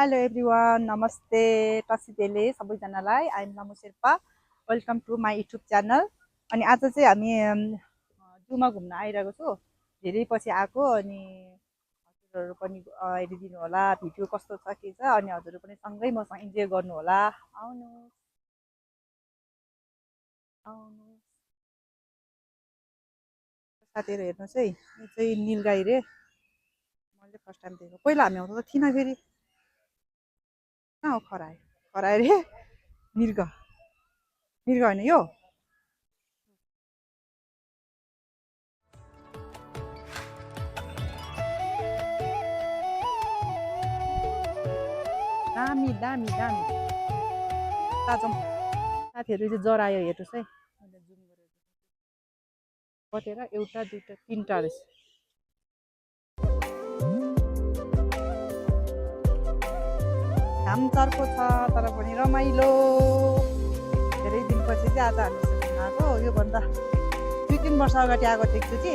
Hello everyone, नमस्ते टसिदेले सबैजनालाई। I am Namo Sherpa. Welcome to my YouTube channel. अनि आज चाहिँ हामी जूमा घुम्न आइरहेको छु। धेरै पछि आएको अनि हजुरहरू पनि हेरिदिनु होला भिडियो कस्तो छ के छ। अनि हजुरहरू पनि सँगै मसँग इन्जोय गर्नु होला। आउनुहोस् आउनुहोस् साथीहरू, हेर्नुहोस् है, यो चाहिँ निलगाई रे। मैले फर्स्ट टाइम देखेको, पहिला हामी आउँदा त थिएन। फेरि कहाँ हो? खरायो खरायो रे। मृग मृग होइन यो। दामी दामी दामी ताजम साथीहरू चाहिँ जरायो, हेर्नुहोस् है। मैले जुम गरेर कटेर एउटा दुईवटा तिनवटा रहेछ। घाम चर्को छ तर पनि रमाइलो। धेरै दिनपछि चाहिँ आज हामीसँग आएको। योभन्दा 2-3 वर्ष अगाडि आएको थिएँ एकचोटि।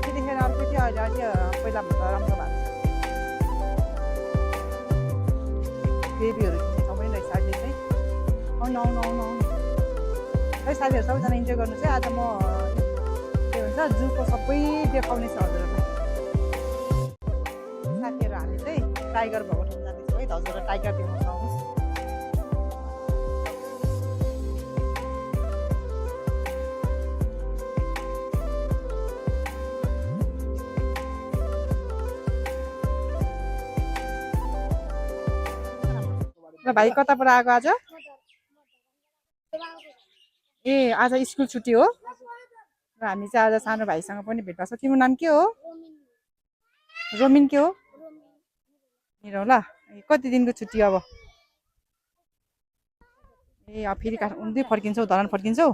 त्यतिखेर अर्को थियो, अहिले अझै पहिलाभन्दा राम्रो भएको छ। बेबीहरू किन्नु पनि रहेछ अहिले चाहिँ। आउनु आउनु आउनु आउनु है साथीहरू, सबैजना इन्जोय गर्नु चाहिँ। आज म के भन्छ जूको सबै देखाउने छ हजुरहरूलाई। साथीहरू, हामी चाहिँ टाइगर भएको ठाउँ जाँदैछौँ है। हजुरहरूलाई टाइगर देखाउँछ, आउनुहोस्। ल भाइ, कताबाट आएको आज? ए, आज स्कुल छुट्टी हो र हामी चाहिँ आज सानो भाइसँग पनि भेट भएको छ। तिम्रो नाम के हो? रोमिन के हो? मेरो ल। कति दिनको छुट्टी अब? ए, अब फेरि काठमाडौँ फर्किन्छौ, धरान फर्किन्छौ?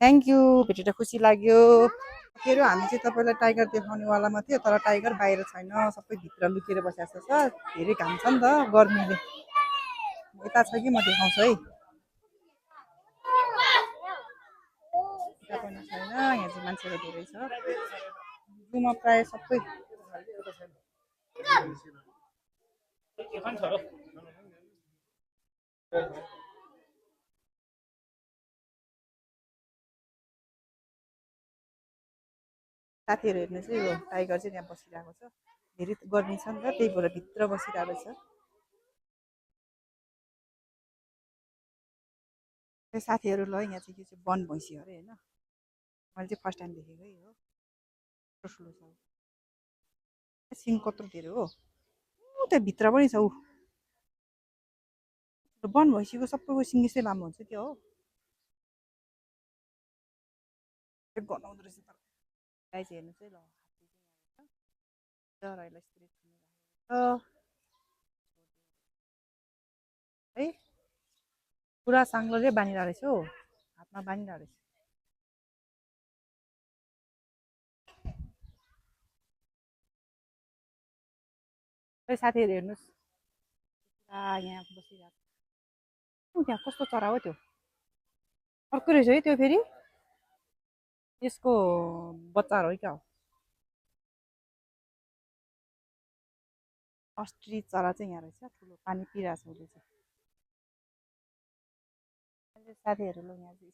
थ्याङ्क यू, भेटेर खुसी लाग्यो। के अरे, हामी चाहिँ तपाईँलाई टाइगर देखाउनेवालामा थियो, तर टाइगर बाहिर छैन, सबै भित्र लुकेर बसेको छ। धेरै घाम छ नि त, गर्मीले। यता छ कि म देखाउँछु है। यता पनि छैन, यहाँ चाहिँ मान्छेहरू धेरै छ। जूमा प्रायः सबै साथीहरू हेर्नुहोस् है, यो टाइगर चाहिँ त्यहाँ बसिरहेको छ। धेरै गर्मी छ नि त, त्यही भएर भित्र बसिरहेको छ। साथीहरू ल, यहाँ चाहिँ यो चाहिँ वन भैँसी अरे होइन। मैले चाहिँ फर्स्ट टाइम देखेको है हो। ठुलो छ, सिङ कत्रो धेरै हो। ऊ त्यो भित्र पनि छ। ऊ वन भैँसीको सबैको सिङ यस्तै लामो हुन्छ, त्यो हो। गनाउँदो रहेछ तर। गाई चाहिँ हेर्नुहोस् है ल, जरालाई यस्तरी है। पुरा साङ्लोले बानिरहेको रहेछ हौ, हातमा बानिरहेको रहेछ। है साथीहरू हेर्नुहोस्, यहाँ बसिरहेको। त्यहाँ कस्तो चरा हो त्यो? अर्को रहेछ है त्यो। फेरि यसको बच्चाहरू है क्या हो? अस्ट्रिच चरा चाहिँ यहाँ रहेछ, ठुलो पानी पिइरहेको छ उसले चाहिँ। साथीहरू ल, यहाँ चाहिँ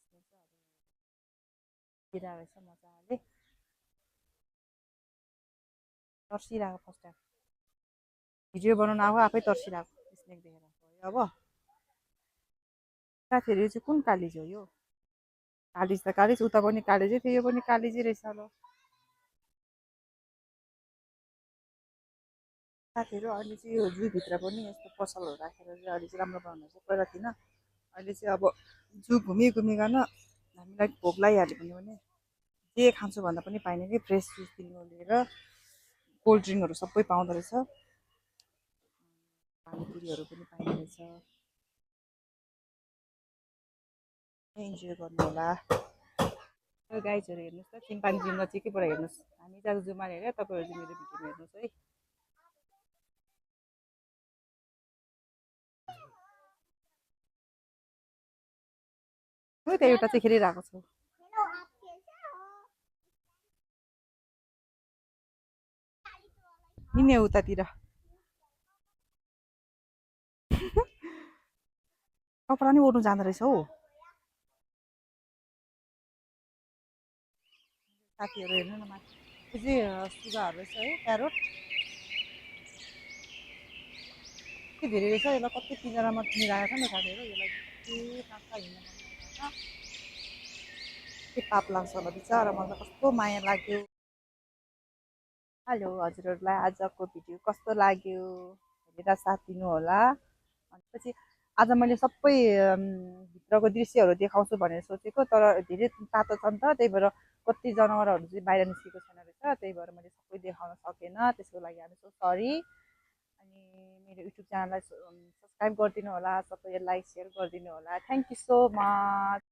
पिइरहेको रहेछ मजाले। तर्सिरहेको फर्स्ट टाइम भिडियो बनाउन आएको, आफै तर्सिरहेको स्नेक देखेर। अब साथीहरू, यो चाहिँ कुन कालिज हो? यो कालिज त कालिज, उता पनि कालिजै थियो, यो पनि कालिजै रहेछ ल। साथीहरू, अहिले चाहिँ यो जूभित्र पनि यस्तो पसलहरू राखेर चाहिँ अहिले चाहिँ राम्रो बनाउनु छ। पहिला थिएन। अहिले चाहिँ अब जू घुमिकन हामीलाई भोक लागिहाल्यो भने जे खान्छु भन्दा पनि पाइने कि फ्रेस जुसदेखिको लिएर कोल्ड ड्रिङ्कहरू सबै पाउँदो रहेछ। पानीपुरीहरू पनि पाइने रहेछ। इन्जोय गर्नु होला। गाइजहरू हेर्नुहोस् त, चिम्पान्जी नजिकैबाट हेर्नुहोस्। हामी चाहिँ आज जूमा हेरेर तपाईँहरू चाहिँ मेरो भिडियोमा हेर्नुहोस् है। हो त्यहाँ एउटा चाहिँ खेलिरहेको छु। हिँड्ने उतातिर। कपडा नि ओर्नु जाँदो रहेछ हौ साथीहरू हेर्नु न माथि यो चाहिँ सुगाहरू रहेछ है प्यारोट के धेरै रहेछ यसलाई कति पिँजरामा मिलाएको छ नि त साथीहरू यसलाई के कहाँ कहाँ हिँड्न मन लाग्छ के पाप लाग्छ होला बिचरा मलाई त कस्तो माया लाग्यो हेलो हजुरहरूलाई आजको भिडियो कस्तो लाग्यो हेरेर साथ दिनु होला भनेपछि आज मैले सबै भित्रको दृश्यहरू देखाउँछु भनेर सोचेको तर धेरै तातो छ नि त त्यही भएर कति जनावरहरू चाहिँ बाहिर निस्केको छैन रहेछ त्यही भएर मैले सबै देखाउन सकेन त्यसको लागि हामी सो सरी अनि मेरो युट्युब च्यानललाई सब्सक्राइब गरिदिनु होला सबैले लाइक सेयर गरिदिनु होला थ्याङ्क यू सो मच